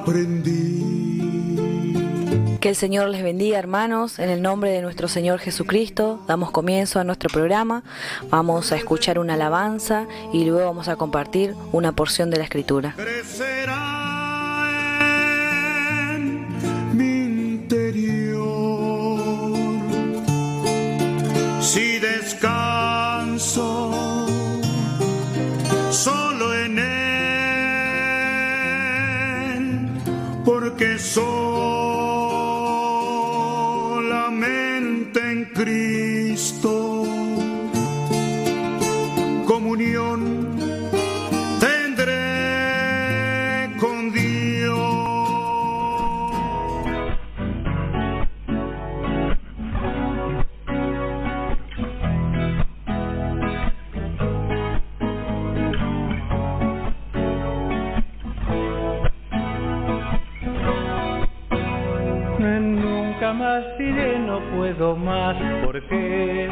aprendí. Que el Señor les bendiga, hermanos. En el nombre de nuestro Señor Jesucristo damos comienzo a nuestro programa. Vamos a escuchar una alabanza y luego vamos a compartir una porción de la Escritura. Crecerá en mi interior si descanso solo en Él, porque solamente en Cristo comunión tendré con Dios. Nunca más diré no puedo más, porque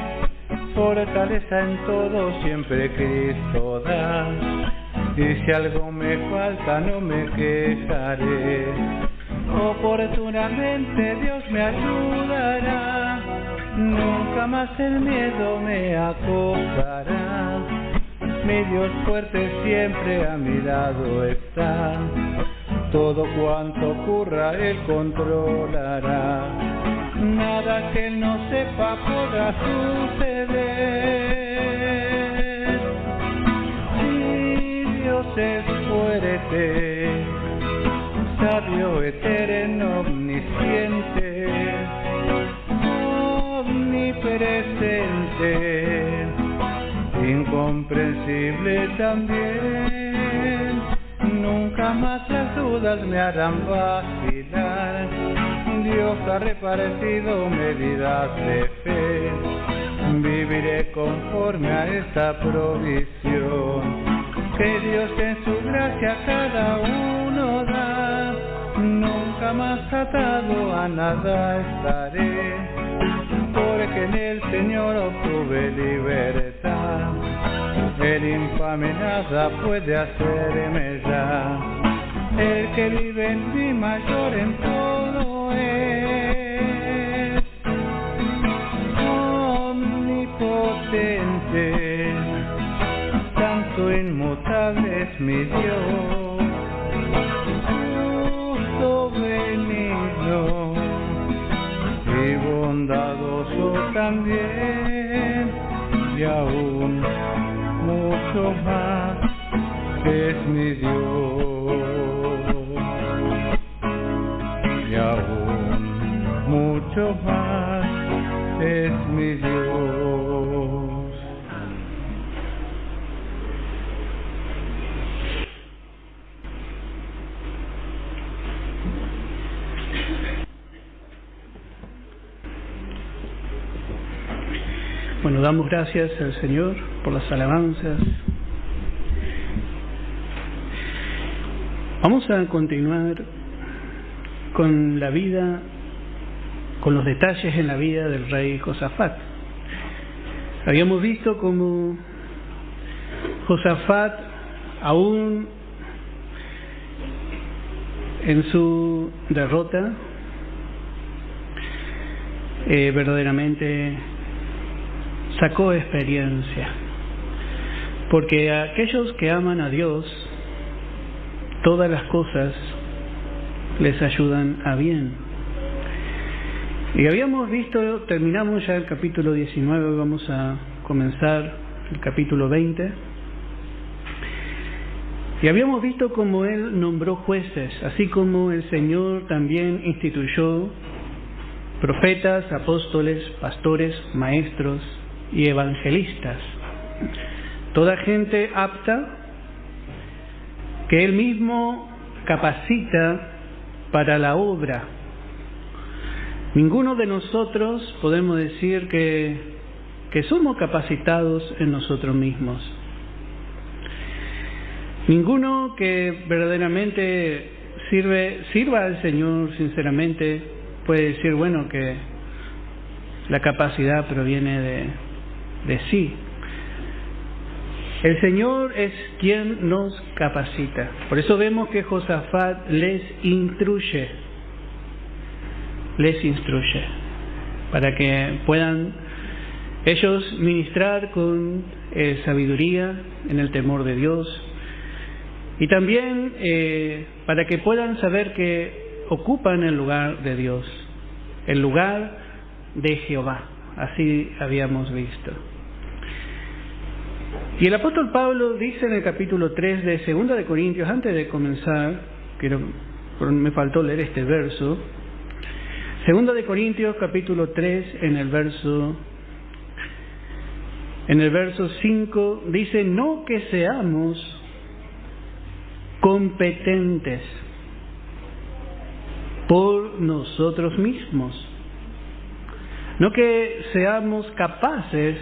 fortaleza en todo siempre Cristo da. Y si algo me falta no me quejaré, oportunamente Dios me ayudará. Nunca más el miedo me acosará, mi Dios fuerte siempre a mi lado está. Todo cuanto ocurra Él controlará, nada que Él no sepa podrá suceder. Si Dios es fuerte, sabio, eterno, omnisciente, omnipresente, incomprensible también. Nunca más las dudas me harán vacilar, Dios ha repartido medidas de fe, viviré conforme a esta provisión, que Dios en su gracia a cada uno da. Nunca más atado a nada estaré, porque en el Señor obtuve libertad. El infame nada puede hacerme ya, el que vive en mí mayor en todo es. Omnipotente, santo inmutable es mi Dios, justo, benigno y bondadoso también, y aún mucho más es mi Dios, y aún mucho más es mi Dios. Bueno, damos gracias al Señor por las alabanzas. Vamos a continuar con la vida, con los detalles en la vida del rey Josafat. Habíamos visto cómo Josafat, aún en su derrota, verdaderamente sacó experiencia, porque a aquellos que aman a Dios, todas las cosas les ayudan a bien. Y habíamos visto, terminamos ya el capítulo 19, hoy vamos a comenzar el capítulo 20, y habíamos visto cómo Él nombró jueces, así como el Señor también instituyó profetas, apóstoles, pastores, maestros y evangelistas, toda gente apta que Él mismo capacita para la obra. Ninguno de nosotros podemos decir que somos capacitados en nosotros mismos. Ninguno que verdaderamente sirva al Señor sinceramente puede decir, bueno, que la capacidad proviene de sí. El Señor es quien nos capacita. Por eso vemos que Josafat les instruye, para que puedan ellos ministrar con sabiduría en el temor de Dios, y también para que puedan saber que ocupan el lugar de Dios, el lugar de Jehová. Así habíamos visto. Y el apóstol Pablo dice en el capítulo 3 de 2 de Corintios, antes de comenzar, me faltó leer este verso, 2 de Corintios capítulo 3 en el verso 5, dice: no que seamos competentes por nosotros mismos, no que seamos capaces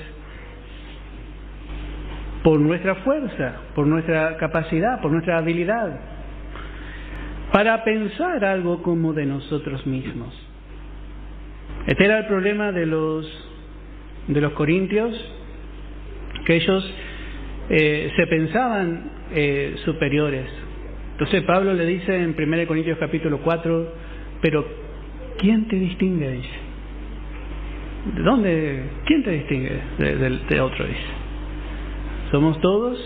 por nuestra fuerza, por nuestra capacidad, por nuestra habilidad, para pensar algo como de nosotros mismos. Este era el problema de los corintios, que ellos se pensaban superiores. Entonces Pablo le dice en 1 Corintios capítulo 4, pero ¿quién te distingue? Dice. ¿De dónde? ¿Quién te distingue de otro? Dice. Somos todos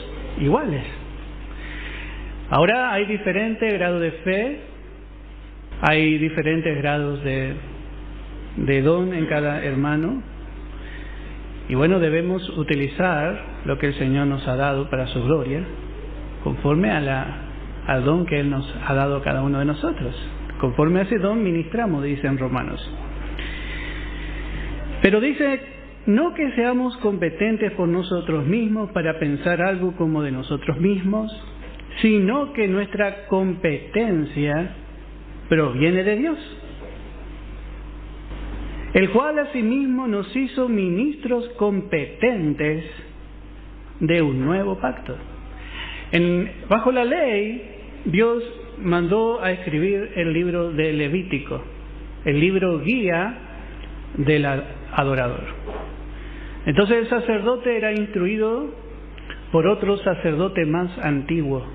iguales. Ahora hay diferentes grados de fe, hay diferentes grados de don en cada hermano, y bueno, debemos utilizar lo que el Señor nos ha dado para su gloria, conforme al don que Él nos ha dado a cada uno de nosotros. Conforme a ese don ministramos, dice en Romanos. Pero dice: no que seamos competentes por nosotros mismos para pensar algo como de nosotros mismos, sino que nuestra competencia proviene de Dios, el cual asimismo nos hizo ministros competentes de un nuevo pacto. Bajo la ley, Dios mandó a escribir el libro de Levítico, el libro guía del adorador. Entonces el sacerdote era instruido por otro sacerdote más antiguo,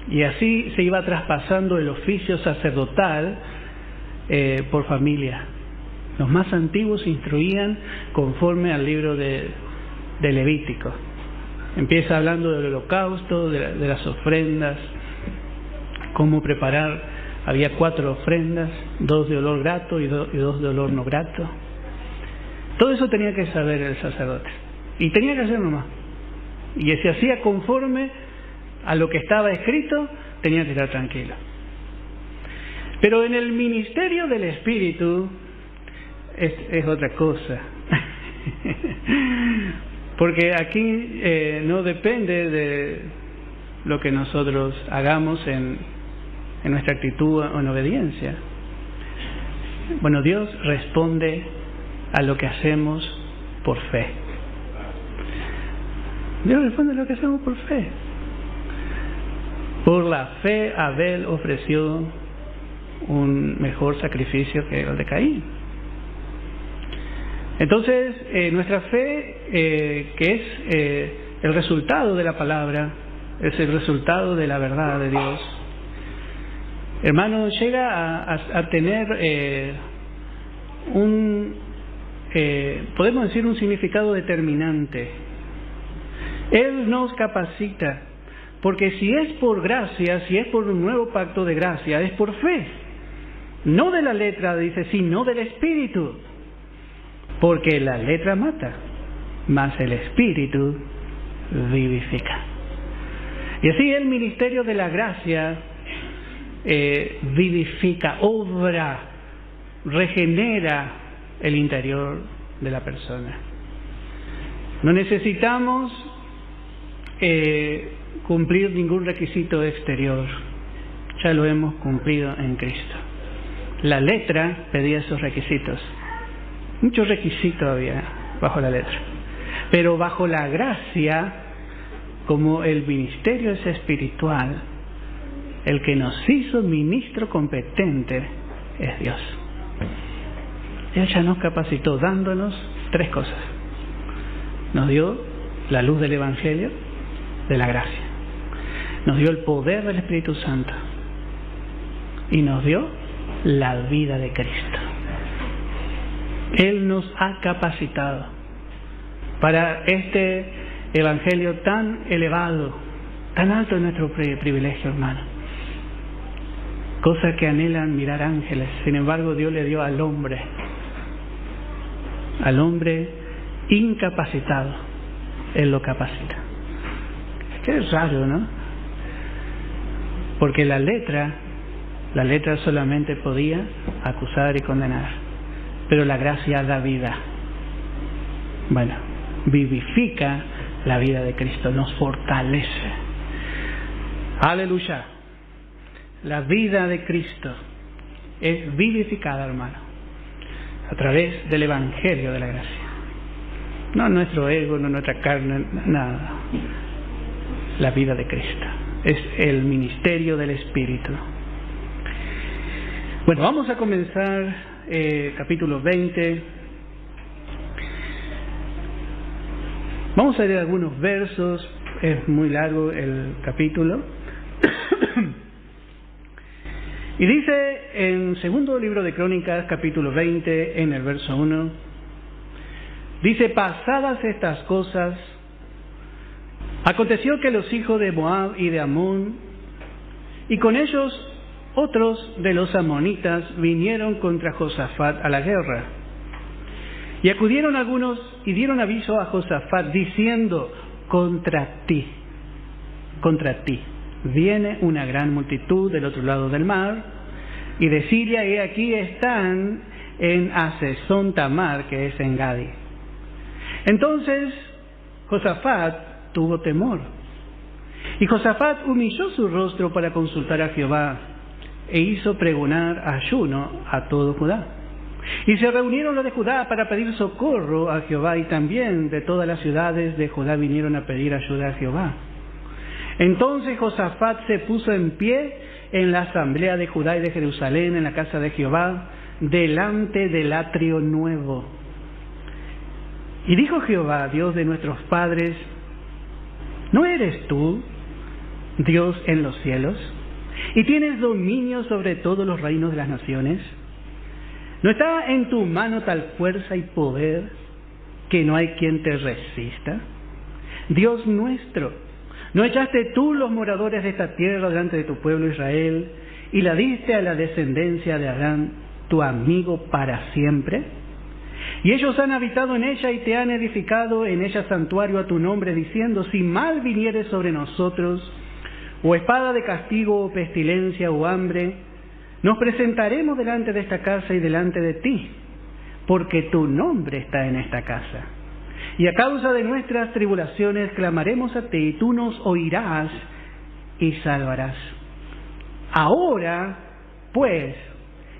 y así se iba traspasando el oficio sacerdotal por familia. Los más antiguos instruían conforme al libro de Levítico. Empieza hablando del holocausto, de las ofrendas, cómo preparar. Había 4 ofrendas, 2 de olor grato y 2 de olor no grato. Todo eso tenía que saber el sacerdote, y tenía que hacerlo más. Y si hacía conforme a lo que estaba escrito, tenía que estar tranquilo. Pero en el ministerio del Espíritu es otra cosa. Porque aquí no depende de lo que nosotros hagamos en nuestra actitud o en obediencia. Bueno, Dios responde a lo que hacemos por fe. Dios responde a lo que hacemos por fe. Por la fe Abel ofreció un mejor sacrificio que el de Caín. Entonces, nuestra fe, que es el resultado de la palabra, es el resultado de la verdad de Dios, hermano, llega a tener podemos decir, un significado determinante. Él nos capacita, porque si es por gracia, si es por un nuevo pacto de gracia, es por fe, no de la letra, dice, sino del Espíritu, porque la letra mata, mas el Espíritu vivifica. Y así el ministerio de la gracia vivifica, obra, regenera el interior de la persona. No necesitamos cumplir ningún requisito exterior, ya lo hemos cumplido en Cristo. La letra pedía esos requisitos, muchos requisitos había bajo la letra, pero bajo la gracia, como el ministerio es espiritual, el que nos hizo ministro competente es Dios. Él ya nos capacitó dándonos 3 cosas. Nos dio la luz del Evangelio, de la gracia. Nos dio el poder del Espíritu Santo y nos dio la vida de Cristo. Él nos ha capacitado para este evangelio tan elevado, tan alto en nuestro privilegio, hermano. Cosas que anhelan mirar ángeles. Sin embargo, Dios le dio al hombre incapacitado, Él lo capacita. Qué raro, ¿no? Porque la letra solamente podía acusar y condenar, pero la gracia da vida. Bueno, vivifica la vida de Cristo, nos fortalece. Aleluya. La vida de Cristo es vivificada, hermano, a través del Evangelio de la gracia. No nuestro ego, no nuestra carne, nada. La vida de Cristo. Es el ministerio del Espíritu. Bueno, vamos a comenzar capítulo 20. Vamos a leer algunos versos. Es muy largo el capítulo. Y dice en segundo libro de Crónicas, capítulo 20, en el verso 1, dice: pasadas estas cosas, aconteció que los hijos de Moab y de Amón, y con ellos otros de los amonitas, vinieron contra Josafat a la guerra. Y acudieron algunos y dieron aviso a Josafat, diciendo: contra ti viene una gran multitud del otro lado del mar, y de Siria, y aquí están en Hasezón Tamar, que es en Gadi. Entonces Josafat tuvo temor, y Josafat humilló su rostro para consultar a Jehová, e hizo pregonar ayuno a todo Judá. Y se reunieron los de Judá para pedir socorro a Jehová, y también de todas las ciudades de Judá vinieron a pedir ayuda a Jehová. Entonces Josafat se puso en pie en la asamblea de Judá y de Jerusalén, en la casa de Jehová, delante del atrio nuevo. Y dijo Jehová, Dios de nuestros padres: ¿no eres tú Dios en los cielos, y tienes dominio sobre todos los reinos de las naciones? ¿No está en tu mano tal fuerza y poder que no hay quien te resista? Dios nuestro, ¿no echaste tú los moradores de esta tierra delante de tu pueblo Israel, y la diste a la descendencia de Abraham, tu amigo, para siempre? Y ellos han habitado en ella y te han edificado en ella santuario a tu nombre, diciendo: si mal viniere sobre nosotros, o espada de castigo, o pestilencia, o hambre, nos presentaremos delante de esta casa y delante de ti, porque tu nombre está en esta casa. Y a causa de nuestras tribulaciones clamaremos a ti, y tú nos oirás y salvarás. Ahora, pues,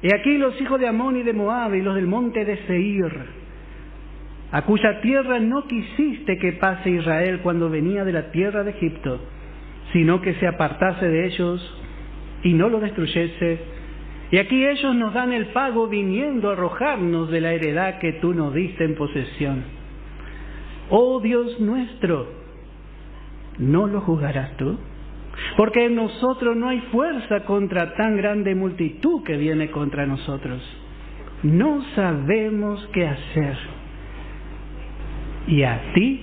he aquí los hijos de Amón y de Moab y los del monte de Seir, a cuya tierra no quisiste que pase Israel cuando venía de la tierra de Egipto, sino que se apartase de ellos y no lo destruyese. Y aquí ellos nos dan el pago, viniendo a arrojarnos de la heredad que tú nos diste en posesión. Oh Dios nuestro, ¿no lo juzgarás tú? Porque en nosotros no hay fuerza contra tan grande multitud que viene contra nosotros. No sabemos qué hacer, y a ti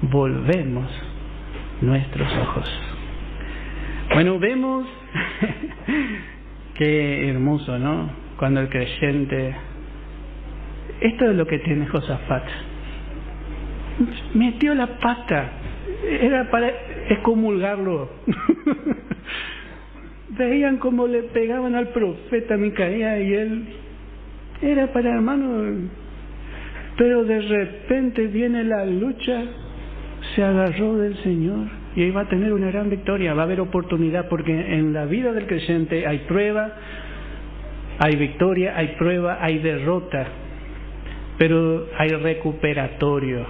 volvemos nuestros ojos. Bueno, vemos qué hermoso, ¿no? Cuando el creyente... Esto es lo que tiene Josafat. Metió la pata. Era para excomulgarlo. Veían cómo le pegaban al profeta Micaías y él... Era para hermano... Pero de repente viene la lucha, se agarró del Señor y iba a tener una gran victoria. Va a haber oportunidad, porque en la vida del creyente hay prueba, hay victoria, hay prueba, hay derrota, pero hay recuperatorio.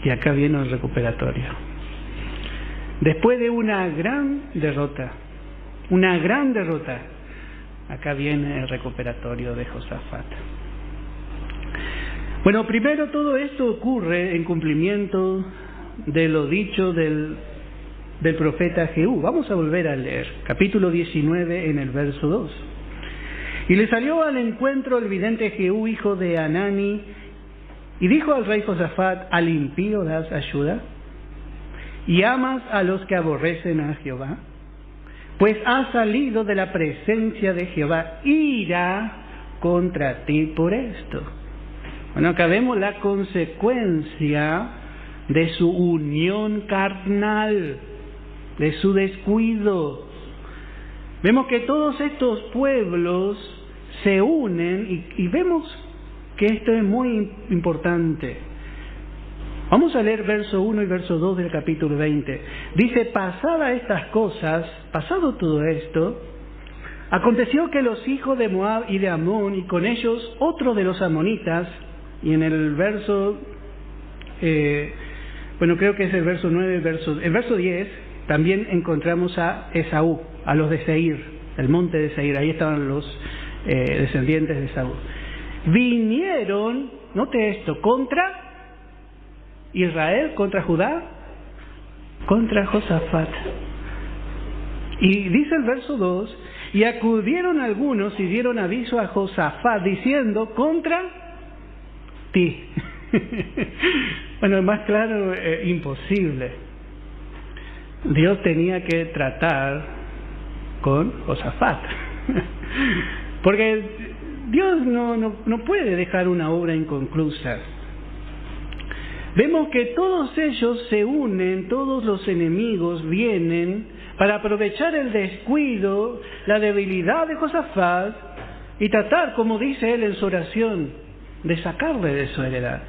Y acá viene el recuperatorio. Después de una gran derrota, acá viene el recuperatorio de Josafat. Bueno, primero todo esto ocurre en cumplimiento de lo dicho del profeta Jehú. Vamos a volver a leer, capítulo 19 en el verso 2. Y le salió al encuentro el vidente Jehú, hijo de Hanani, y dijo al rey Josafat: ¿Al impío das ayuda? ¿Y amas a los que aborrecen a Jehová? Pues ha salido de la presencia de Jehová ira contra ti por esto. Bueno, acá vemos la consecuencia de su unión carnal, de su descuido. Vemos que todos estos pueblos se unen y vemos que esto es muy importante. Vamos a leer verso 1 y verso 2 del capítulo 20. Dice: pasada estas cosas, pasado todo esto, aconteció que los hijos de Moab y de Amón, y con ellos otro de los amonitas, y en el verso, creo que es el verso 9, el verso 10, también encontramos a Esaú, a los de Seir, el monte de Seir, ahí estaban los descendientes de Esaú. Vinieron, note esto, contra Israel, contra Judá, contra Josafat. Y dice el verso 2, y acudieron algunos y dieron aviso a Josafat diciendo: contra ti. Bueno, más claro, imposible. Dios tenía que tratar con Josafat. Porque Dios no puede dejar una obra inconclusa. Vemos que todos ellos se unen, todos los enemigos vienen para aprovechar el descuido, la debilidad de Josafat y tratar, como dice él en su oración, de sacarle de su heredad.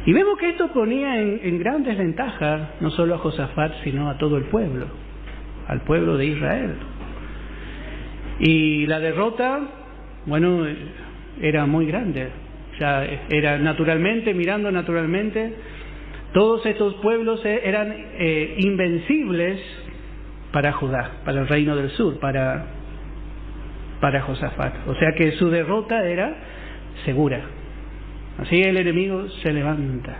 Y vemos que esto ponía en gran desventaja no solo a Josafat, sino a todo el pueblo, al pueblo de Israel. Y la derrota, era muy grande. Ya era mirando naturalmente, todos estos pueblos eran invencibles para Judá, para el reino del sur, para Josafat. O sea que su derrota era segura. Así el enemigo se levanta.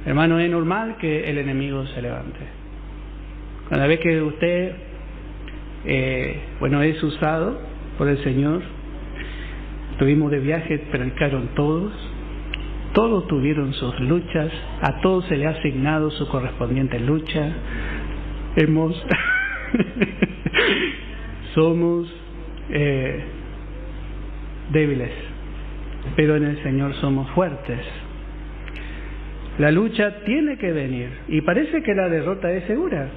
Hermano, es normal que el enemigo se levante. Cada vez que usted es usado por el Señor, estuvimos de viaje, predicaron todos tuvieron sus luchas, a todos se le ha asignado su correspondiente lucha. Somos débiles, pero en el Señor somos fuertes. La lucha tiene que venir y parece que la derrota es segura.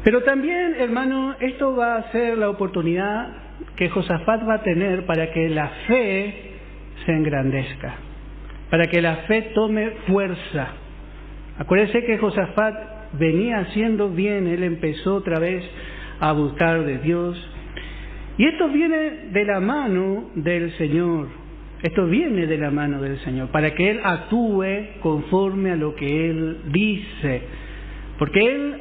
Pero también, hermano, esto va a ser la oportunidad que Josafat va a tener para que la fe se engrandezca, para que la fe tome fuerza. Acuérdense que Josafat venía haciendo bien, él empezó otra vez a buscar de Dios. Y esto viene de la mano del Señor, para que Él actúe conforme a lo que Él dice. Porque Él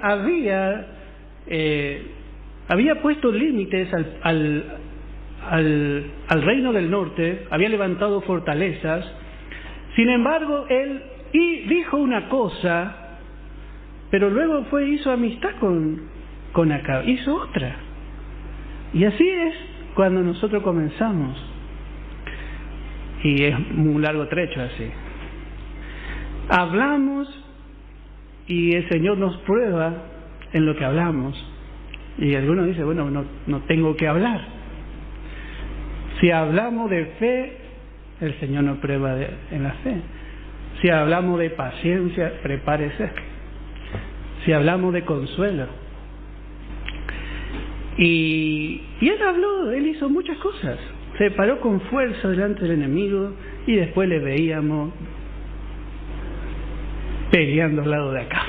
había puesto límites al reino del norte, había levantado fortalezas. Sin embargo, Él dijo una cosa, pero luego hizo amistad con Acab, hizo otra. Y así es cuando nosotros comenzamos. Y es un largo trecho así. Hablamos y el Señor nos prueba en lo que hablamos. Y algunos dicen, no tengo que hablar. Si hablamos de fe, el Señor nos prueba en la fe. Si hablamos de paciencia, prepárese. Si hablamos de consuelo. Y él hizo muchas cosas. Se paró con fuerza delante del enemigo y después le veíamos peleando al lado de acá.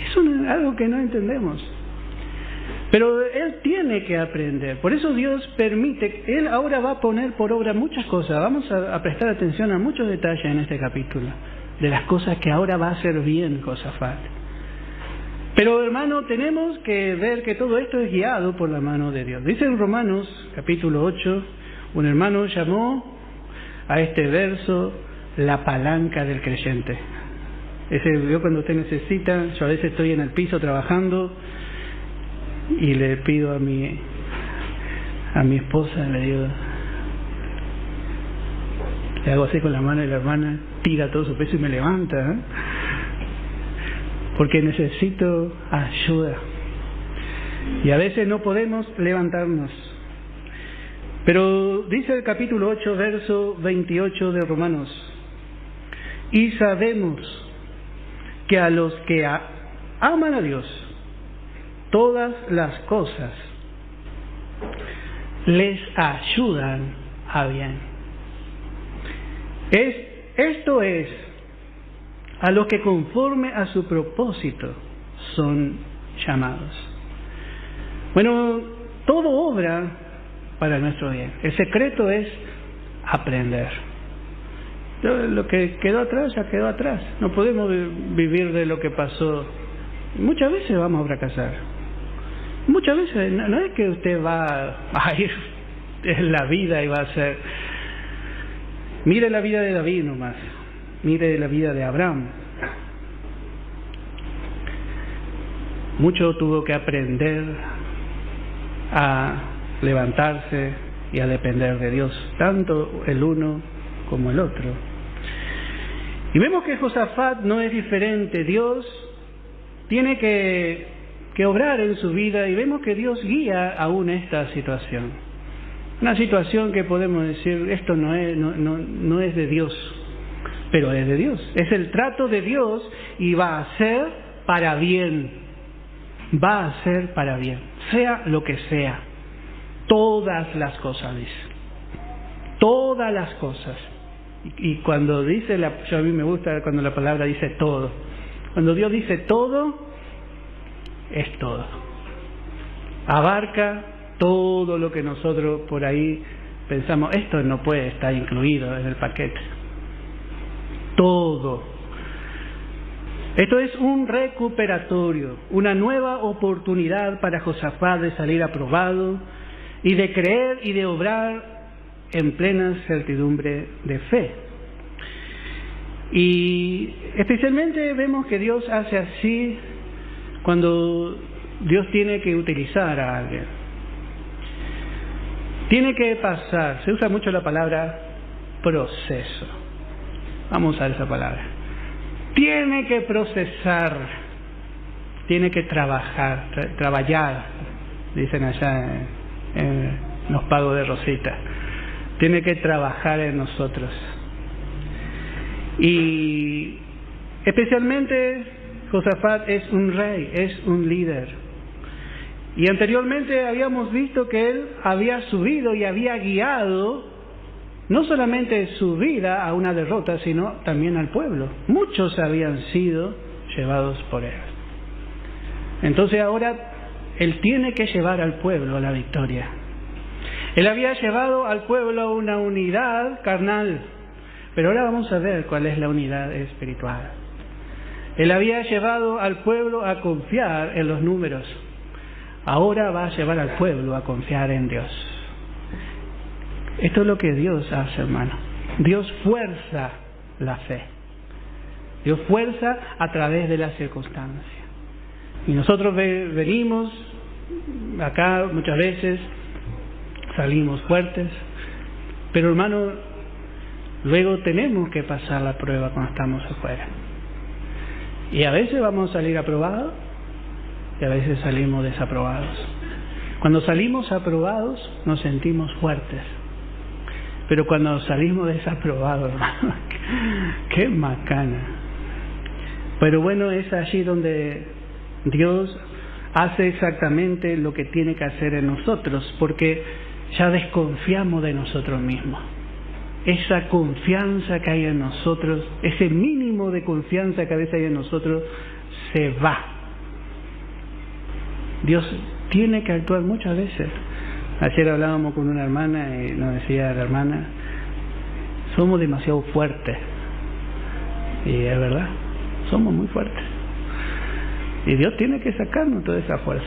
Es algo que no entendemos. Pero él tiene que aprender. Por eso Dios permite, Él ahora va a poner por obra muchas cosas. Vamos a prestar atención a muchos detalles en este capítulo, de las cosas que ahora va a hacer bien Josafat. Pero hermano, tenemos que ver que todo esto es guiado por la mano de Dios. Dice en Romanos capítulo 8, un hermano llamó a este verso la palanca del creyente. Yo cuando usted necesita, yo a veces estoy en el piso trabajando y le pido a mi esposa, le digo, le hago así con la mano y la hermana tira todo su peso y me levanta, ¿eh? Porque necesito ayuda. Y a veces no podemos levantarnos. Pero dice el capítulo 8, verso 28 de Romanos: y sabemos que a los que aman a Dios, todas las cosas les ayudan a bien. Esto es, a los que conforme a su propósito son llamados. Bueno, todo obra para nuestro bien. El secreto es aprender. Lo que quedó atrás ya quedó atrás. No podemos vivir de lo que pasó. Muchas veces vamos a fracasar. Muchas veces no es que usted va a ir en la vida y va a ser. Mire la vida de David nomás. Mire la vida de Abraham. Mucho tuvo que aprender a levantarse y a depender de Dios, tanto el uno como el otro. Y vemos que Josafat no es diferente. Dios tiene que obrar en su vida, y vemos que Dios guía aún esta situación. Una situación que podemos decir, esto no es de Dios, pero es de Dios. Es el trato de Dios y va a ser para bien. Va a ser para bien, sea lo que sea. Todas las cosas, dice. Todas las cosas. Y cuando dice, a mí me gusta cuando la palabra dice todo. Cuando Dios dice todo, es todo. Abarca todo lo que nosotros por ahí pensamos, esto no puede estar incluido en el paquete. Todo. Esto es un recuperatorio, una nueva oportunidad para Josafat de salir aprobado y de creer y de obrar en plena certidumbre de fe. Y especialmente vemos que Dios hace así cuando Dios tiene que utilizar a alguien. Tiene que pasar, se usa mucho la palabra proceso. Vamos a usar esa palabra. Tiene que procesar, tiene que trabajar, dicen allá en los pagos de Rosita. Tiene que trabajar en nosotros. Y especialmente Josafat es un rey, es un líder. Y anteriormente habíamos visto que él había subido y había guiado no solamente su vida a una derrota, sino también al pueblo. Muchos habían sido llevados por él. Entonces ahora él tiene que llevar al pueblo a la victoria. Él había llevado al pueblo a una unidad carnal, pero ahora vamos a ver cuál es la unidad espiritual. Él había llevado al pueblo a confiar en los números. Ahora va a llevar al pueblo a confiar en Dios. Esto es lo que Dios hace, hermano. Dios fuerza la fe. Dios fuerza a través de las circunstancias. Y nosotros venimos acá muchas veces, salimos fuertes, pero hermano, luego tenemos que pasar la prueba cuando estamos afuera. Y a veces vamos a salir aprobados y a veces salimos desaprobados. Cuando salimos aprobados nos sentimos fuertes, pero cuando salimos desaprobados, hermano, qué macana. Pero bueno, es allí donde Dios hace exactamente lo que tiene que hacer en nosotros, porque ya desconfiamos de nosotros mismos. Esa confianza que hay en nosotros, ese mínimo de confianza que a veces hay en nosotros, se va. Dios tiene que actuar muchas veces. Ayer hablábamos con una hermana y nos decía la hermana, somos demasiado fuertes. Y es verdad, somos muy fuertes. Y Dios tiene que sacarnos toda esa fuerza.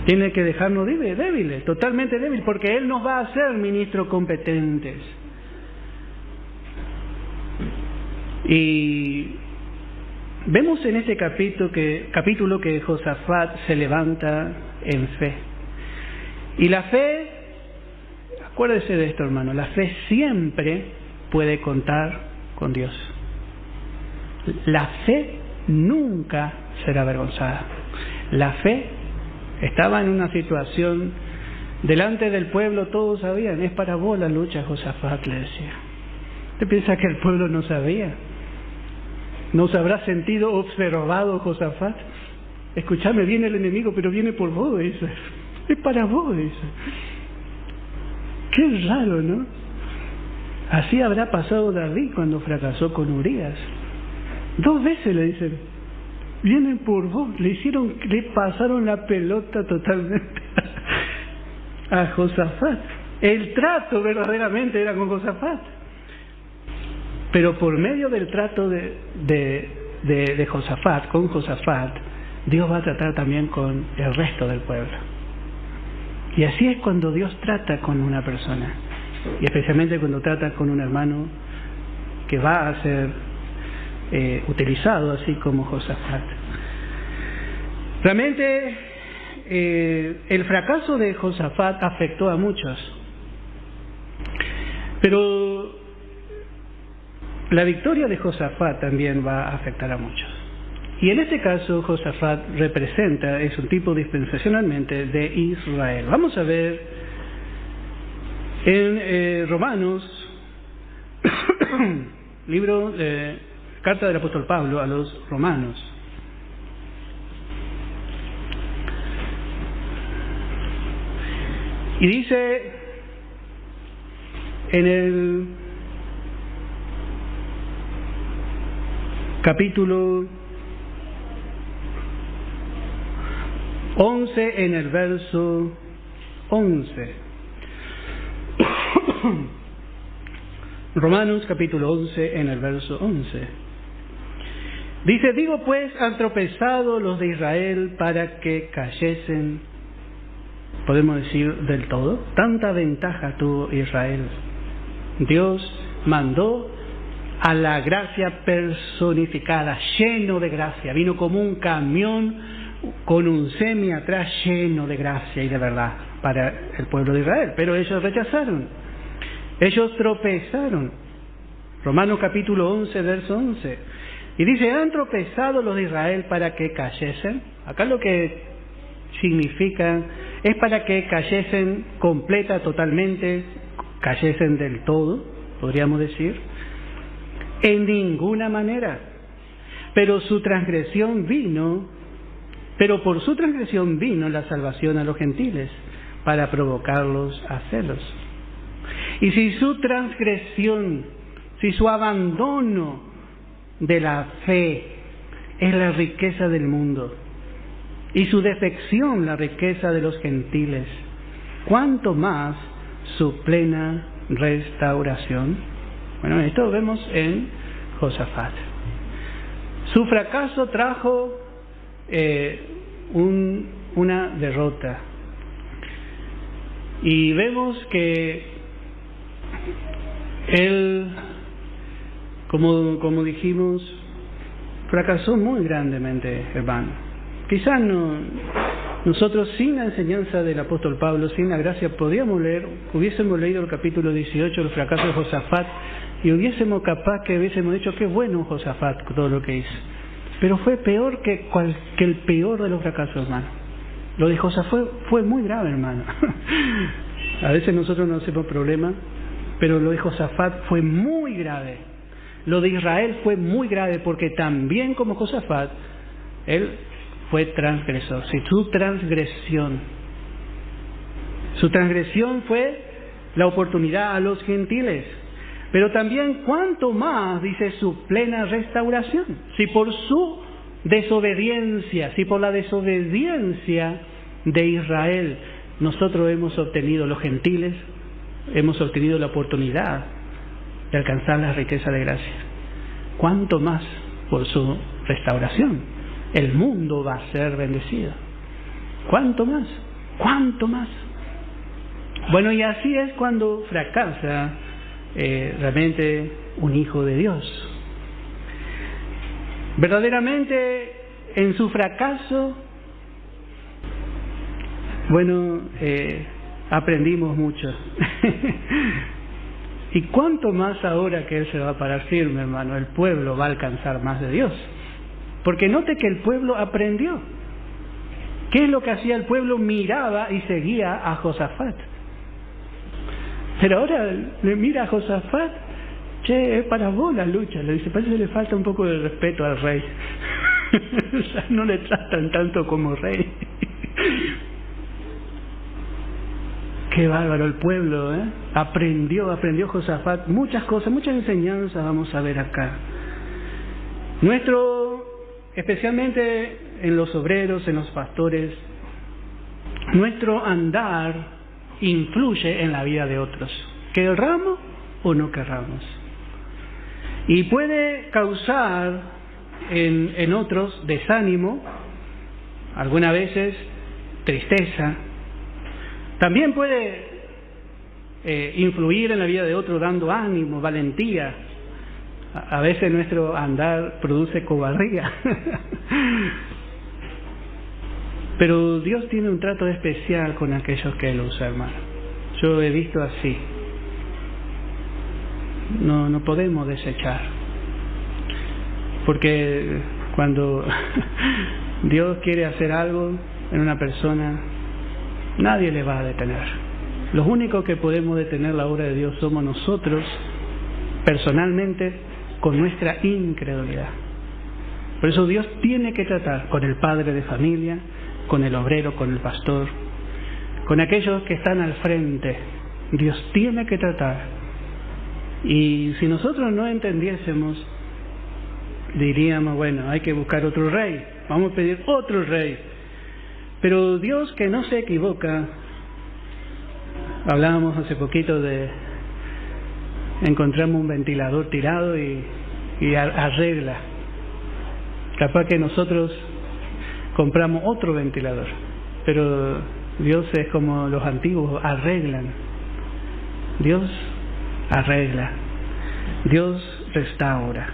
Tiene que dejarnos débiles, totalmente débiles, porque Él nos va a hacer ministros competentes. Y vemos en este capítulo que Josafat se levanta en fe. Y la fe, acuérdese de esto, hermano, la fe siempre puede contar con Dios. La fe nunca será avergonzada. La fe estaba en una situación delante del pueblo, todos sabían, es para vos la lucha, Josafat le decía. ¿Usted piensa que el pueblo no sabía? ¿No se habrá sentido observado Josafat? Escuchame, viene el enemigo, pero viene por vos, eso. Es para vos eso. Qué raro, ¿no? Así habrá pasado David cuando fracasó con Urías. 2 veces le dicen, vienen por vos. Le pasaron la pelota totalmente a Josafat. El trato verdaderamente era con Josafat. Pero por medio del trato de Josafat, con Josafat, Dios va a tratar también con el resto del pueblo. Y así es cuando Dios trata con una persona, y especialmente cuando trata con un hermano que va a ser utilizado así como Josafat. Realmente el fracaso de Josafat afectó a muchos, pero la victoria de Josafat también va a afectar a muchos. Y en este caso Josafat es un tipo dispensacionalmente de Israel. Vamos a ver en Romanos, carta del apóstol Pablo a los romanos. Y dice en el capítulo 11, en el verso 11. Romanos capítulo 11, en el verso 11. Dice, digo pues, han tropezado los de Israel para que cayesen, podemos decir del todo. Tanta ventaja tuvo Israel. Dios mandó a la gracia personificada, lleno de gracia. Vino como un camión con un semi atrás lleno de gracia y de verdad para el pueblo de Israel. Pero ellos rechazaron. Ellos tropezaron. Romanos capítulo 11, verso 11. Y dice, han tropezado los de Israel para que cayesen. Acá lo que significa es para que cayesen completa, totalmente, cayesen del todo, podríamos decir. En ninguna manera. Pero por su transgresión vino la salvación a los gentiles, para provocarlos a celos. Y si su transgresión, si su abandono de la fe es la riqueza del mundo, y su defección la riqueza de los gentiles, ¿cuánto más su plena restauración? Bueno, esto vemos en Josafat. Su fracaso trajo una derrota. Y vemos que él, como dijimos, fracasó muy grandemente, hermano. Quizás nosotros sin la enseñanza del apóstol Pablo, sin la gracia, hubiésemos leído el capítulo 18, el fracaso de Josafat, y hubiésemos dicho, qué bueno Josafat, todo lo que hizo. Pero fue peor que el peor de los fracasos, hermano. Lo de Josafat fue muy grave, hermano. A veces nosotros no hacemos problema, pero lo de Josafat fue muy grave. Lo de Israel fue muy grave, porque también como Josafat, él fue transgresor. Si su transgresión fue la oportunidad a los gentiles. Pero también, ¿cuánto más, dice, su plena restauración? Si por su desobediencia, si por la desobediencia de Israel nosotros hemos obtenido, los gentiles, hemos obtenido la oportunidad de alcanzar la riqueza de gracia, ¿cuánto más por su restauración el mundo va a ser bendecido? ¿Cuánto más? ¿Cuánto más? Bueno, y así es cuando fracasa realmente un hijo de Dios. Verdaderamente, en su fracaso, bueno, aprendimos mucho. Y cuánto más ahora que Él se va a parar firme, hermano, el pueblo va a alcanzar más de Dios. Porque note que el pueblo aprendió. ¿Qué es lo que hacía el pueblo? Miraba y seguía a Josafat. Pero ahora le mira a Josafat, che, es para vos la lucha. Le dice, parece que le falta un poco de respeto al rey. O sea, no le tratan tanto como rey. Qué bárbaro el pueblo, ¿eh? Aprendió Josafat muchas cosas, muchas enseñanzas vamos a ver acá. Especialmente en los obreros, en los pastores, nuestro andar influye en la vida de otros, querramos o no querramos. Y puede causar en otros desánimo, algunas veces tristeza. También puede influir en la vida de otro dando ánimo, valentía. A veces nuestro andar produce cobardía. Pero Dios tiene un trato especial con aquellos que Él usa, hermano. Yo he visto así. No podemos desechar. Porque cuando Dios quiere hacer algo en una persona, nadie le va a detener. Los únicos que podemos detener la obra de Dios somos nosotros, personalmente, con nuestra incredulidad. Por eso Dios tiene que tratar con el padre de familia, con el obrero, con el pastor, con aquellos que están al frente. Dios tiene que tratar. Y si nosotros no entendiésemos, diríamos, bueno, hay que buscar otro rey, vamos a pedir otro rey. Pero Dios, que no se equivoca, hablábamos hace poquito encontramos un ventilador tirado y arregla. Capaz que nosotros compramos otro ventilador, pero Dios es como los antiguos, arreglan. Dios arregla, Dios restaura.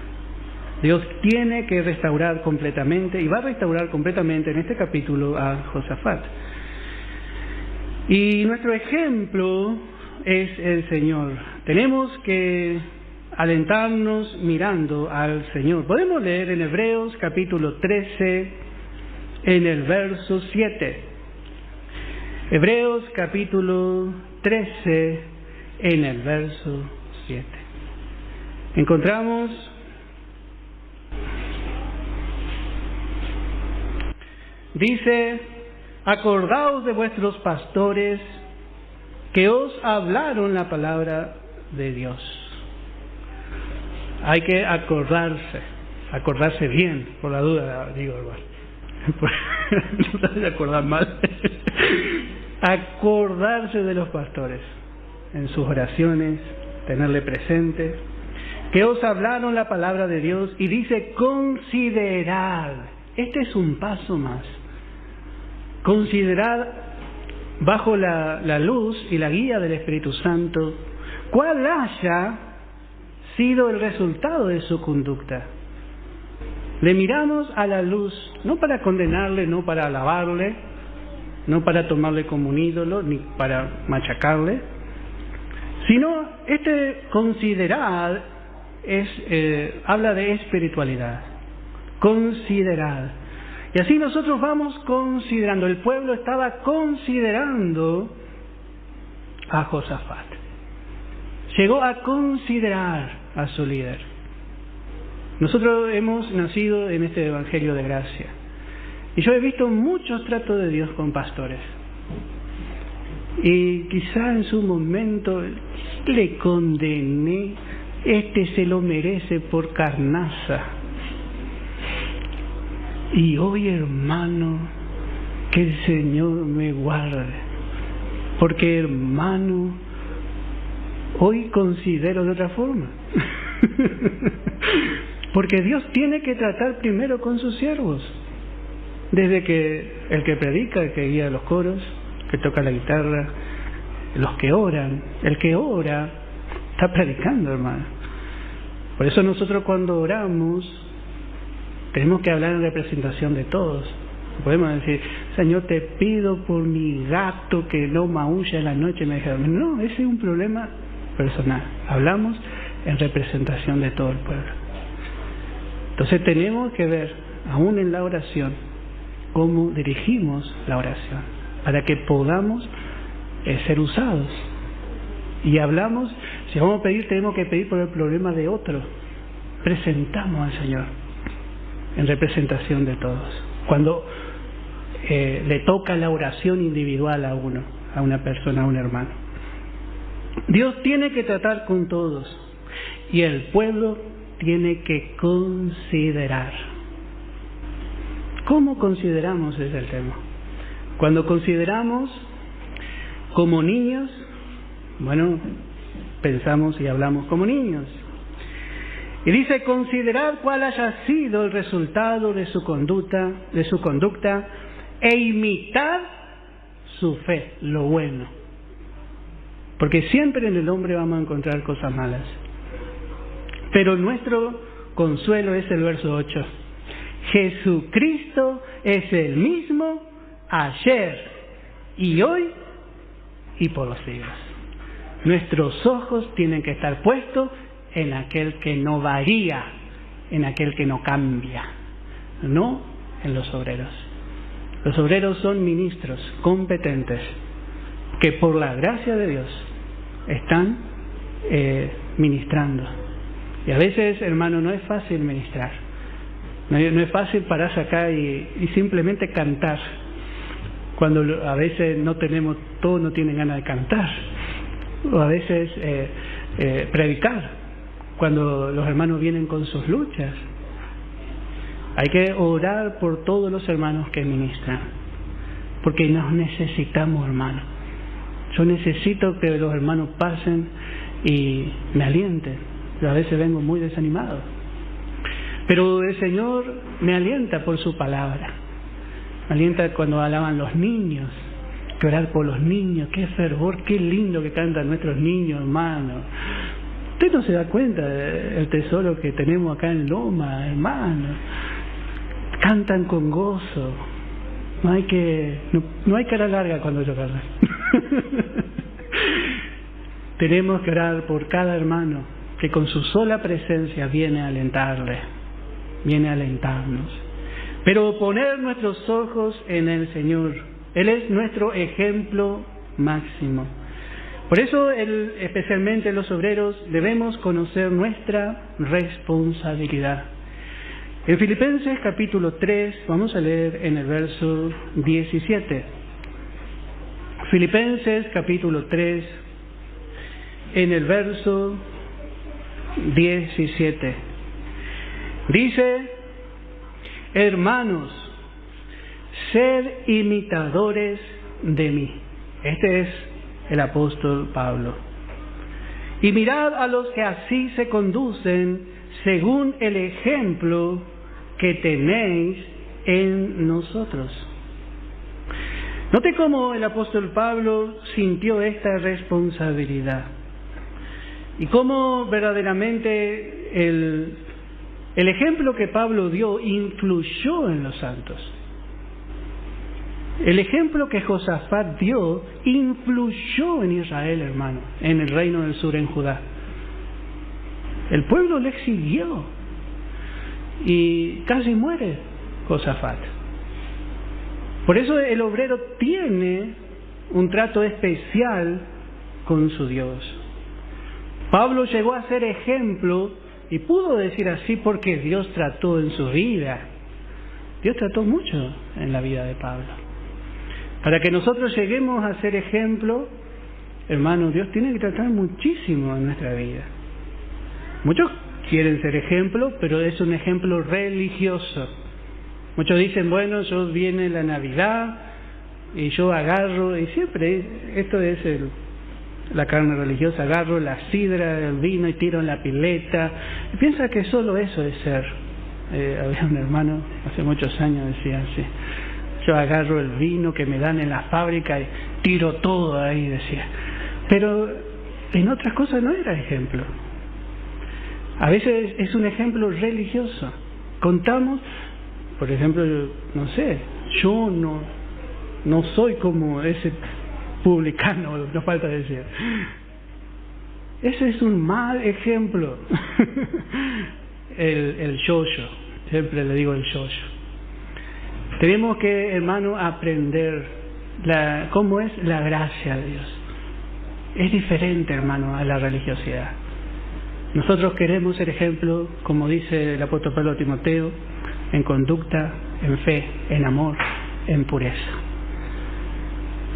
Dios tiene que restaurar completamente y va a restaurar completamente en este capítulo a Josafat. Y nuestro ejemplo es el Señor. Tenemos que alentarnos mirando al Señor. Podemos leer en Hebreos capítulo 13, en el verso 7. Hebreos capítulo 13, en el verso 7. Encontramos: dice, acordaos de vuestros pastores que os hablaron la palabra de Dios. Hay que acordarse bien, por la duda, digo igual. No te vas a acordar mal. Acordarse de los pastores en sus oraciones, tenerle presente, que os hablaron la palabra de Dios, y dice considerad. Este es un paso más. Considerad bajo la luz y la guía del Espíritu Santo cuál haya sido el resultado de su conducta. Le miramos a la luz, no para condenarle, no para alabarle, no para tomarle como un ídolo, ni para machacarle, sino considerad habla de espiritualidad. Considerad. Y así nosotros vamos considerando. El pueblo estaba considerando a Josafat. Llegó a considerar a su líder. Nosotros hemos nacido en este evangelio de gracia. Y yo he visto muchos tratos de Dios con pastores. Y quizá en su momento le condené, se lo merece por carnaza. Y hoy, hermano, que el Señor me guarde, porque, hermano, hoy considero de otra forma. Porque Dios tiene que tratar primero con sus siervos, desde que el que predica, el que guía los coros, que toca la guitarra, los que oran. El que ora está predicando, hermano. Por eso nosotros cuando oramos Tenemos que hablar en representación de todos. Podemos decir, Señor, te pido por mi gato que no maulla en la noche y me deje dormir. No, ese es un problema personal. Hablamos en representación de todo el pueblo. Entonces tenemos que ver, aún en la oración, cómo dirigimos la oración, para que podamos ser usados. Y hablamos, si vamos a pedir, tenemos que pedir por el problema de otro. Presentamos al Señor en representación de todos. Cuando le toca la oración individual a uno, a una persona, a un hermano. Dios tiene que tratar con todos y el pueblo tiene que considerar. ¿Cómo consideramos? Ese es el tema. Cuando consideramos como niños, bueno, pensamos y hablamos como niños. Y dice, considerar cuál haya sido el resultado de su conducta e imitar su fe, lo bueno. Porque siempre en el hombre vamos a encontrar cosas malas. Pero nuestro consuelo es el verso 8. Jesucristo es el mismo ayer y hoy y por los siglos. Nuestros ojos tienen que estar puestos en aquel que no varía, en aquel que no cambia, no en los obreros. Los obreros son ministros competentes que por la gracia de Dios están ministrando. Y a veces, hermano, no es fácil ministrar. No es fácil pararse acá y simplemente cantar. Cuando a veces no tenemos, todos no tienen ganas de cantar. O a veces predicar. Cuando los hermanos vienen con sus luchas. Hay que orar por todos los hermanos que ministran. Porque nos necesitamos, hermanos. Yo necesito que los hermanos pasen y me alienten. Yo a veces vengo muy desanimado. Pero el Señor me alienta por su palabra. Me alienta cuando alaban los niños. Que orar por los niños. Qué fervor, qué lindo que cantan nuestros niños, hermano. Usted no se da cuenta del tesoro que tenemos acá en Loma, hermano. Cantan con gozo. No hay cara larga cuando ellos cantan. Tenemos que orar por cada hermano que con su sola presencia viene a alentarle, viene a alentarnos. Pero poner nuestros ojos en el Señor. Él es nuestro ejemplo máximo. Por eso, especialmente los obreros, debemos conocer nuestra responsabilidad. En Filipenses capítulo 3, vamos a leer en el verso 17. Filipenses capítulo 3, en el verso 17. Dice, hermanos, sed imitadores de mí. Este es el apóstol Pablo. Y mirad a los que así se conducen según el ejemplo que tenéis en nosotros. Note cómo el apóstol Pablo sintió esta responsabilidad y cómo verdaderamente el ejemplo que Pablo dio influyó en los santos. El ejemplo que Josafat dio influyó en Israel, hermano, en el reino del sur, en Judá. El pueblo le siguió y casi muere Josafat. Por eso el obrero tiene un trato especial con su Dios. Pablo llegó a ser ejemplo y pudo decir así porque Dios trató en su vida. Dios trató mucho en la vida de Pablo. Para que nosotros lleguemos a ser ejemplo, hermano, Dios tiene que tratar muchísimo en nuestra vida. Muchos quieren ser ejemplo, pero es un ejemplo religioso. Muchos dicen, bueno, yo viene la Navidad y yo agarro, y siempre esto es la carne religiosa, agarro la sidra, el vino y tiro en la pileta. Y piensa que solo eso es ser. Había un hermano, hace muchos años decía así. Yo agarro el vino que me dan en la fábrica y tiro todo ahí, decía. Pero en otras cosas no era ejemplo. A veces es un ejemplo religioso. Contamos, por ejemplo, no sé, yo no soy como ese publicano, no falta decir. Ese es un mal ejemplo. el yo-yo, siempre le digo el yo-yo. Tenemos que, hermano, aprender cómo es la gracia de Dios. Es diferente, hermano, a la religiosidad. Nosotros queremos ser ejemplo, como dice el apóstol Pablo a Timoteo, en conducta, en fe, en amor, en pureza.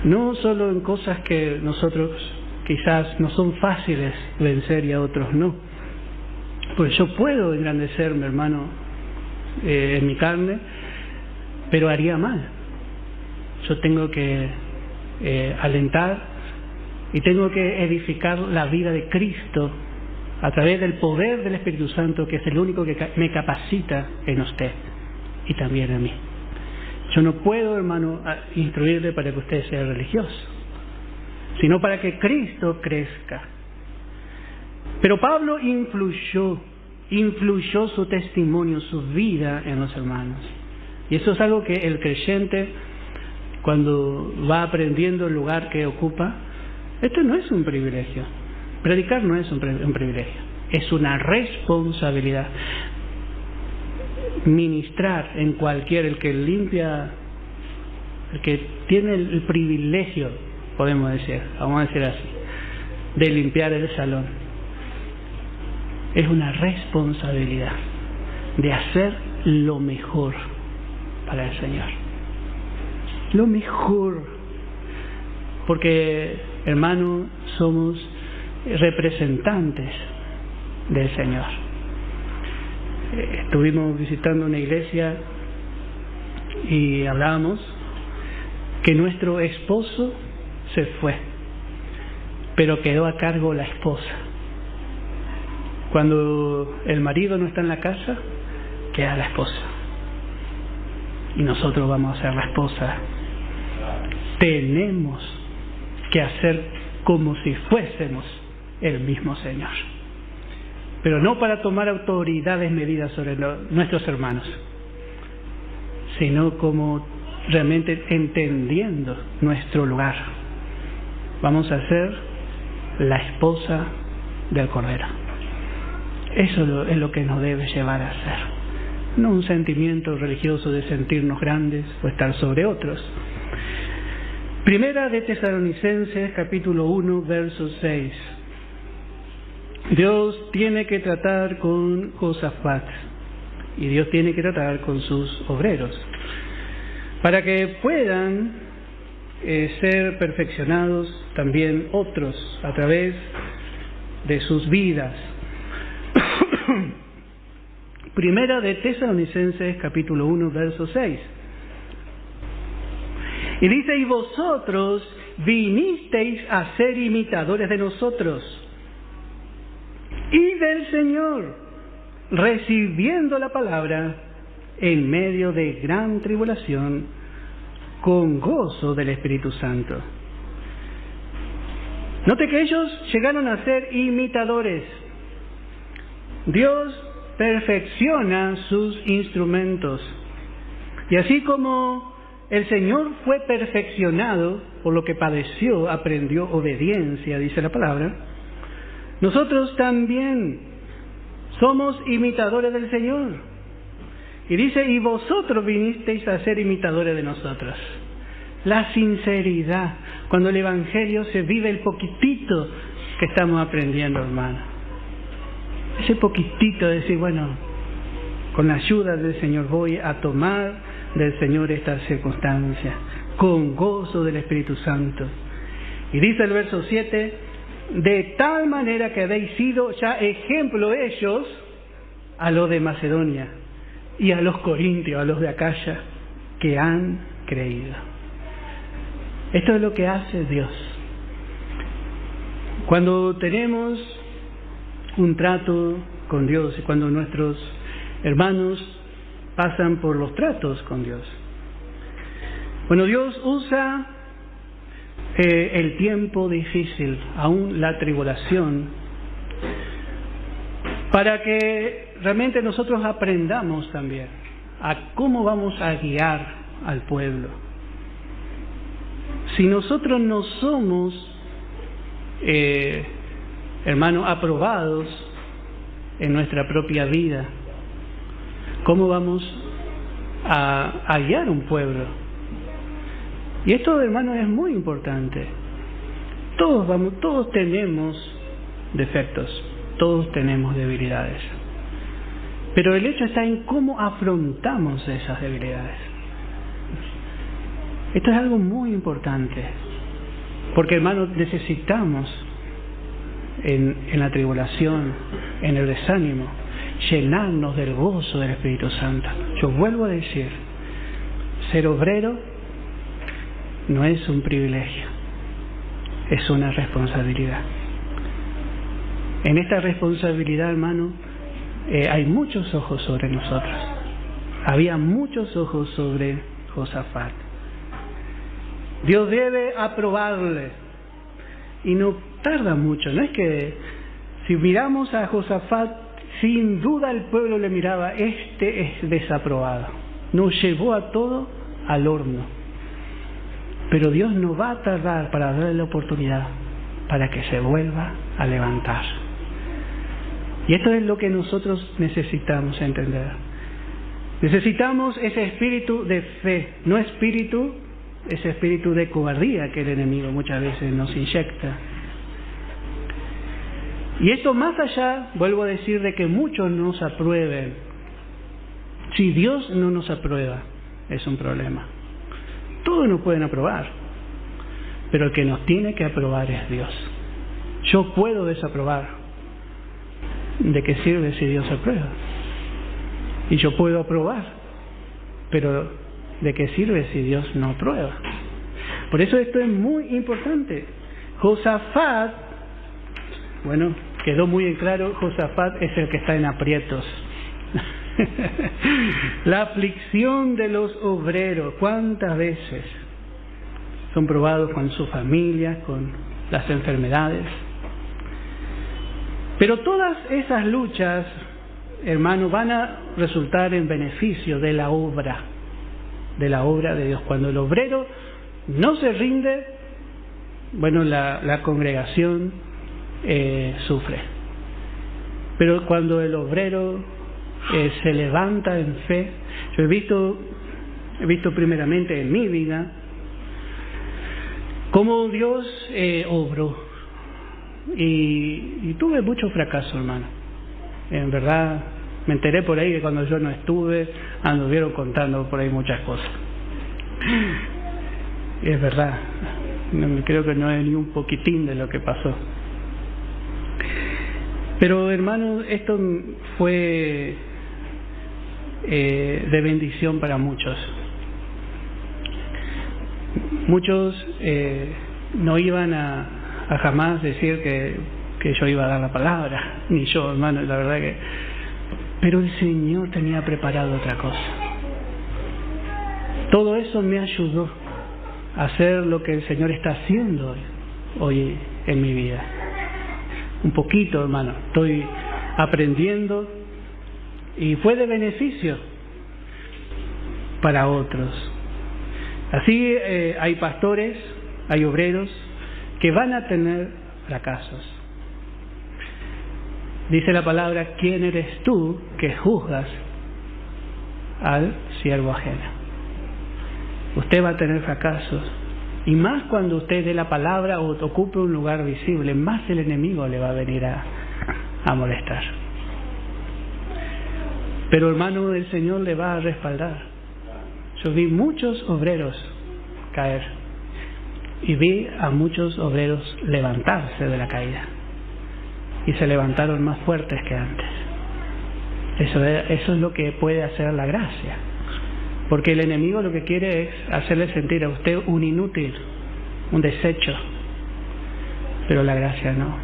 No solo en cosas que nosotros quizás no son fáciles vencer y a otros no. Pues yo puedo engrandecerme, hermano, en mi carne, pero haría mal. Yo tengo que alentar y tengo que edificar la vida de Cristo a través del poder del Espíritu Santo, que es el único que me capacita en usted y también a mí. Yo no puedo, hermano, instruirle para que usted sea religioso, sino para que Cristo crezca. Pero Pablo influyó su testimonio, su vida en los hermanos. Y eso es algo que el creyente, cuando va aprendiendo el lugar que ocupa, esto no es un privilegio. Predicar no es un privilegio, es una responsabilidad. Ministrar en cualquier, el que limpia, el que tiene el privilegio, podemos decir, vamos a decir así, de limpiar el salón, es una responsabilidad de hacer lo mejor para el Señor. Lo mejor. Porque, hermano, somos representantes del Señor. Estuvimos visitando una iglesia y hablábamos que nuestro esposo se fue, pero quedó a cargo la esposa. Cuando el marido no está en la casa, queda la esposa. Y nosotros vamos a ser la esposa. Tenemos que hacer como si fuésemos el mismo Señor. Pero no para tomar autoridades medidas sobre nuestros hermanos, sino como realmente entendiendo nuestro lugar. Vamos a ser la esposa del Cordero. Eso es lo que nos debe llevar a hacer. No un sentimiento religioso de sentirnos grandes o estar sobre otros. Primera de Tesalonicenses, capítulo 1, verso 6. Dios tiene que tratar con Josafat y Dios tiene que tratar con sus obreros para que puedan ser perfeccionados también otros a través de sus vidas. Primera de Tesalonicenses, capítulo 1, verso 6. Y dice: y vosotros vinisteis a ser imitadores de nosotros y del Señor, recibiendo la palabra en medio de gran tribulación, con gozo del Espíritu Santo. Note que ellos llegaron a ser imitadores. Dios perfecciona sus instrumentos. Y así como el Señor fue perfeccionado por lo que padeció, aprendió obediencia, dice la palabra, nosotros también somos imitadores del Señor. Y dice: y vosotros vinisteis a ser imitadores de nosotros. La sinceridad, cuando el Evangelio se vive el poquitito que estamos aprendiendo, hermano. Ese poquitito de decir, bueno, con la ayuda del Señor voy a tomar del Señor esta circunstancia, con gozo del Espíritu Santo. Y dice el verso 7, de tal manera que habéis sido ya ejemplo ellos a los de Macedonia y a los corintios, a los de Acaya, que han creído. Esto es lo que hace Dios. Cuando tenemos un trato con Dios y cuando nuestros hermanos pasan por los tratos con Dios, bueno, Dios usa el tiempo difícil, aún la tribulación, para que realmente nosotros aprendamos también a cómo vamos a guiar al pueblo. Si nosotros no somos, hermanos, aprobados en nuestra propia vida, ¿cómo vamos a guiar un pueblo? Y esto, hermanos, es muy importante. Todos tenemos defectos, todos tenemos debilidades. Pero el hecho está en cómo afrontamos esas debilidades. Esto es algo muy importante, porque, hermanos, necesitamos en la tribulación, en el desánimo, llenarnos del gozo del Espíritu Santo. Yo vuelvo a decir, ser obrero no es un privilegio, es una responsabilidad. En esta responsabilidad, hermano, hay muchos ojos sobre nosotros. Había muchos ojos sobre Josafat. Dios debe aprobarle, y no tarda mucho. No es que si miramos a Josafat, sin duda el pueblo le miraba, este es desaprobado. Nos llevó a todo al horno. Pero Dios no va a tardar para darle la oportunidad para que se vuelva a levantar. Y esto es lo que nosotros necesitamos entender. Necesitamos ese espíritu de fe, no ese espíritu de cobardía que el enemigo muchas veces nos inyecta. Y esto más allá, vuelvo a decir, de que muchos nos aprueben. Si Dios no nos aprueba, es un problema. Todos nos pueden aprobar, pero el que nos tiene que aprobar es Dios. Yo puedo desaprobar. ¿De qué sirve si Dios aprueba? Y yo puedo aprobar, pero ¿de qué sirve si Dios no aprueba? Por eso esto es muy importante. Josafat, bueno, quedó muy en claro, Josafat es el que está en aprietos. La aflicción de los obreros, ¿cuántas veces son probados con su familia, con las enfermedades? Pero todas esas luchas, hermanos, van a resultar en beneficio de la obra de Dios. Cuando el obrero no se rinde, bueno, la congregación sufre. Pero cuando el obrero se levanta en fe, yo he visto primeramente en mi vida cómo Dios obró. Y tuve mucho fracaso, hermano. En verdad, me enteré por ahí que cuando yo no estuve, anduvieron contando por ahí muchas cosas. Y es verdad, creo que no hay ni un poquitín de lo que pasó. Pero, hermano, esto fue de bendición para muchos. Muchos no iban a jamás decir que yo iba a dar la palabra, ni yo, hermano, la verdad que... Pero el Señor tenía preparado otra cosa. Todo eso me ayudó a hacer lo que el Señor está haciendo hoy en mi vida. Un poquito, hermano, estoy aprendiendo y fue de beneficio para otros. Así hay pastores, hay obreros que van a tener fracasos. Dice la palabra, ¿quién eres tú que juzgas al siervo ajeno? Usted va a tener fracasos. Y más cuando usted dé la palabra o ocupe un lugar visible, más el enemigo le va a venir a molestar. Pero, hermano, el Señor le va a respaldar. Yo vi muchos obreros caer y vi a muchos obreros levantarse de la caída. Y se levantaron más fuertes que antes. Eso es lo que puede hacer la gracia. Porque el enemigo lo que quiere es hacerle sentir a usted un inútil, un desecho. Pero la gracia no.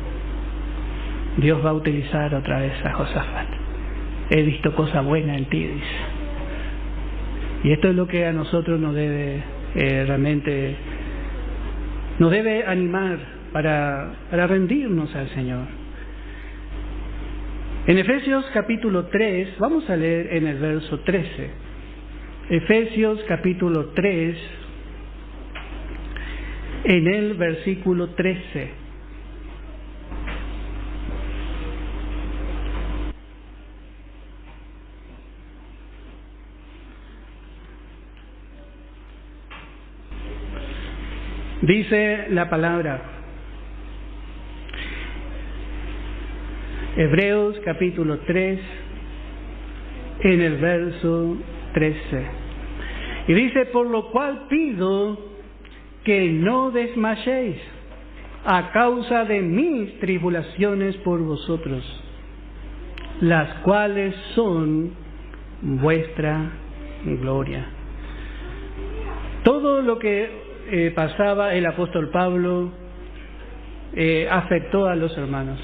Dios va a utilizar otra vez a Josafat. He visto cosa buena en ti, dice. Y esto es lo que a nosotros nos debe realmente, nos debe animar para rendirnos al Señor. En Efesios capítulo 3, vamos a leer en el verso 13. Efesios capítulo 3, en el versículo 13. Dice la palabra, Hebreos capítulo 3, en el verso 13. Y dice, por lo cual pido que no desmayéis a causa de mis tribulaciones por vosotros, las cuales son vuestra gloria. Todo lo que pasaba el apóstol Pablo afectó a los hermanos.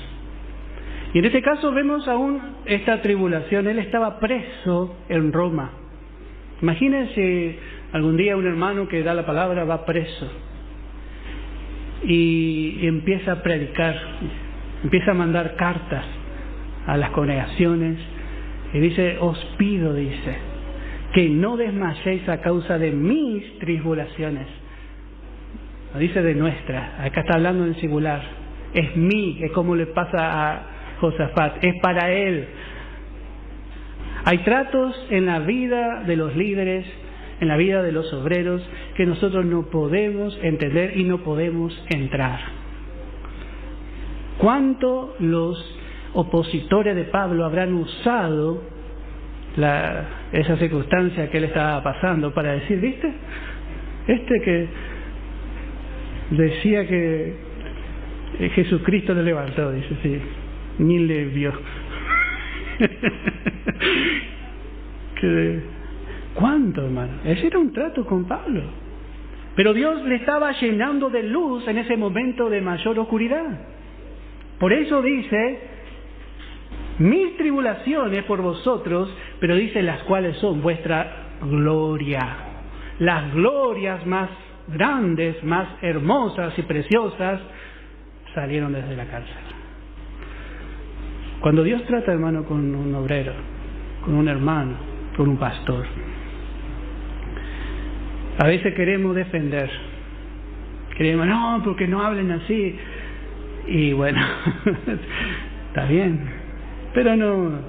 Y en este caso vemos aún esta tribulación. Él estaba preso en Roma. Imagínense algún día un hermano que da la palabra va preso y empieza a predicar, empieza a mandar cartas a las congregaciones y dice, os pido, dice, que no desmayéis a causa de mis tribulaciones. No dice de nuestra, acá está hablando en singular. Es mí, es como le pasa a Josafat, es para él. Hay tratos en la vida de los líderes, en la vida de los obreros, que nosotros no podemos entender y no podemos entrar. ¿Cuánto los opositores de Pablo habrán usado esa circunstancia que él estaba pasando para decir, ¿viste? Que decía que Jesucristo le levantó, dice, sí, ni le vio. ¿Cuánto, hermano? Ese era un trato con Pablo. Pero Dios le estaba llenando de luz en ese momento de mayor oscuridad. Por eso dice, mis tribulaciones por vosotros, pero dice las cuales son vuestra gloria. Las glorias más grandes, más hermosas y preciosas salieron desde la cárcel. Cuando Dios trata, hermano, con un obrero, con un hermano, con un pastor, a veces queremos defender, queremos, no, porque no hablen así, y bueno, está bien, pero no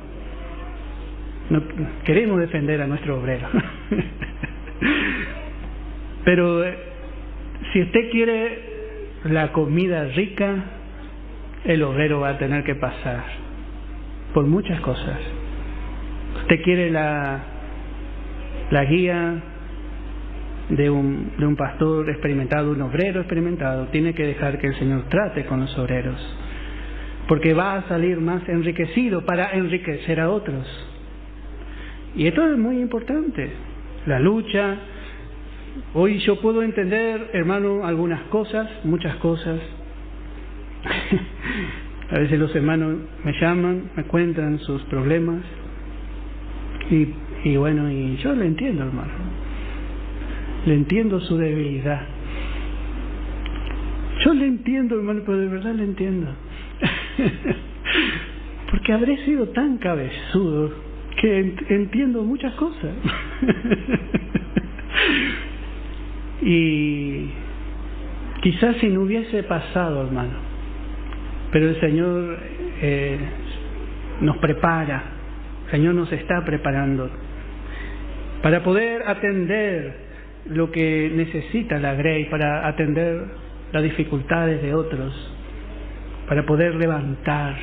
queremos defender a nuestro obrero. Pero si usted quiere la comida rica, el obrero va a tener que pasar por muchas cosas. Usted quiere la guía de un pastor experimentado, un obrero experimentado, tiene que dejar que el Señor trate con los obreros, porque va a salir más enriquecido para enriquecer a otros. Y esto es muy importante, la lucha. Hoy yo puedo entender, hermano, algunas cosas, muchas cosas. A veces los hermanos me llaman, me cuentan sus problemas y bueno, y yo le entiendo, hermano. Le entiendo su debilidad. Yo le entiendo, hermano, pero de verdad le entiendo. Porque habré sido tan cabezudo que entiendo muchas cosas. Y quizás si no hubiese pasado, hermano, pero el Señor nos prepara, el Señor nos está preparando para poder atender lo que necesita la Grey, para atender las dificultades de otros, para poder levantar,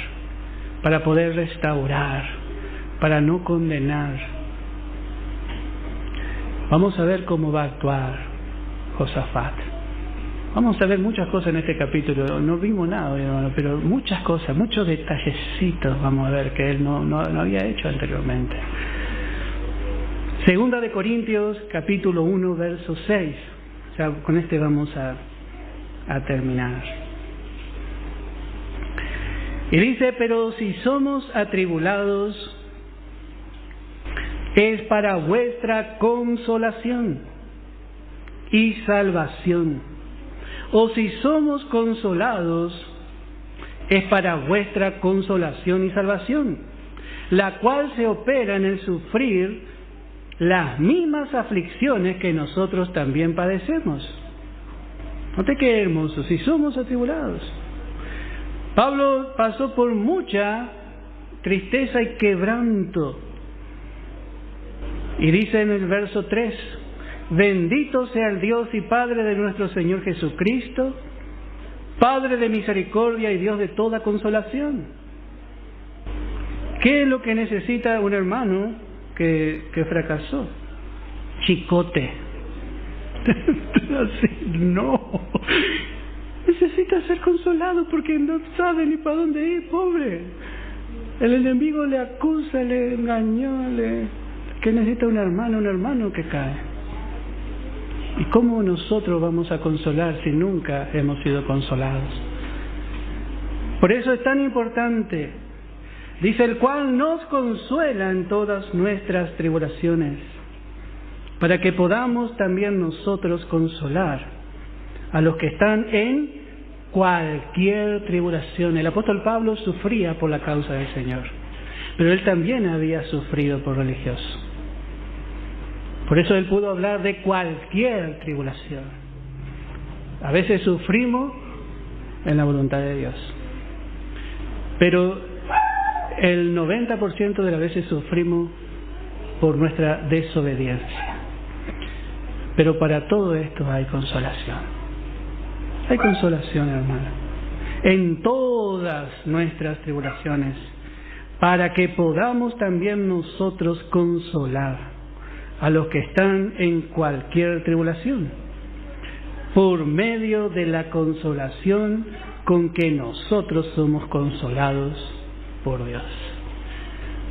para poder restaurar, para no condenar. Vamos a ver cómo va a actuar Josafat. Vamos a ver muchas cosas en este capítulo. No vimos nada, hermano, pero muchas cosas, muchos detallecitos vamos a ver que él no había hecho anteriormente. Segunda de Corintios, capítulo 1, verso 6. O sea, con este vamos a terminar. Y dice, pero si somos atribulados, es para vuestra consolación y salvación. O si somos consolados, es para vuestra consolación y salvación. la cual se opera en el sufrir las mismas aflicciones que nosotros también padecemos. Note qué hermoso, si somos atribulados. Pablo pasó por mucha tristeza y quebranto. Y dice en el verso 3, bendito sea el Dios y Padre de nuestro Señor Jesucristo, Padre de misericordia y Dios de toda consolación. ¿Qué es lo que necesita un hermano que fracasó? Chicote. No. Necesita ser consolado porque no sabe ni para dónde ir, pobre. El enemigo le acusa, le engañó, que necesita un hermano que cae. ¿Y cómo nosotros vamos a consolar si nunca hemos sido consolados? Por eso es tan importante. Dice, el cual nos consuela en todas nuestras tribulaciones, para que podamos también nosotros consolar a los que están en cualquier tribulación. El apóstol Pablo sufría por la causa del Señor, pero él también había sufrido por religioso. Por eso él pudo hablar de cualquier tribulación. A veces sufrimos en la voluntad de Dios, pero el 90% de las veces sufrimos por nuestra desobediencia. Pero para todo esto hay consolación. Hay consolación, hermano, en todas nuestras tribulaciones, para que podamos también nosotros consolar a los que están en cualquier tribulación, por medio de la consolación con que nosotros somos consolados por Dios.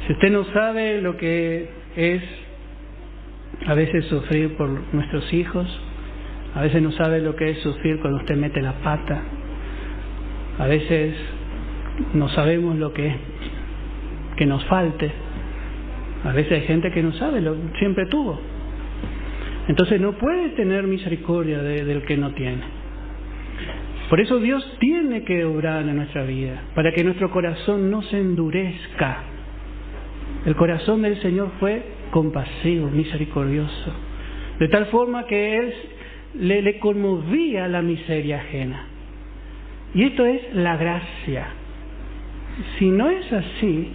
Si usted no sabe lo que es a veces sufrir por nuestros hijos, a veces no sabe lo que es sufrir cuando usted mete la pata, a veces no sabemos lo que es que nos falte, a veces hay gente que no sabe lo que siempre tuvo, entonces no puede tener misericordia del que no tiene. Por eso Dios tiene que obrar en nuestra vida, para que nuestro corazón no se endurezca. El corazón del Señor fue compasivo, misericordioso, de tal forma que Él le conmovía la miseria ajena. Y esto es la gracia. Si no es así,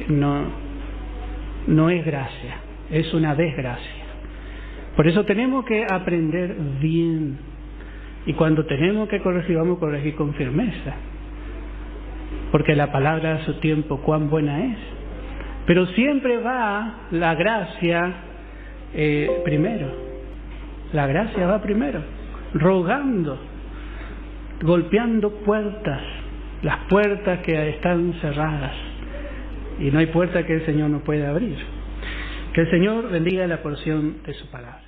no es gracia, es una desgracia. Por eso tenemos que aprender bien. Y cuando tenemos que corregir, vamos a corregir con firmeza. Porque la palabra a su tiempo, cuán buena es. Pero siempre va la gracia primero. La gracia va primero. Rogando, golpeando puertas. Las puertas que están cerradas. Y no hay puerta que el Señor no pueda abrir. Que el Señor bendiga la porción de su palabra.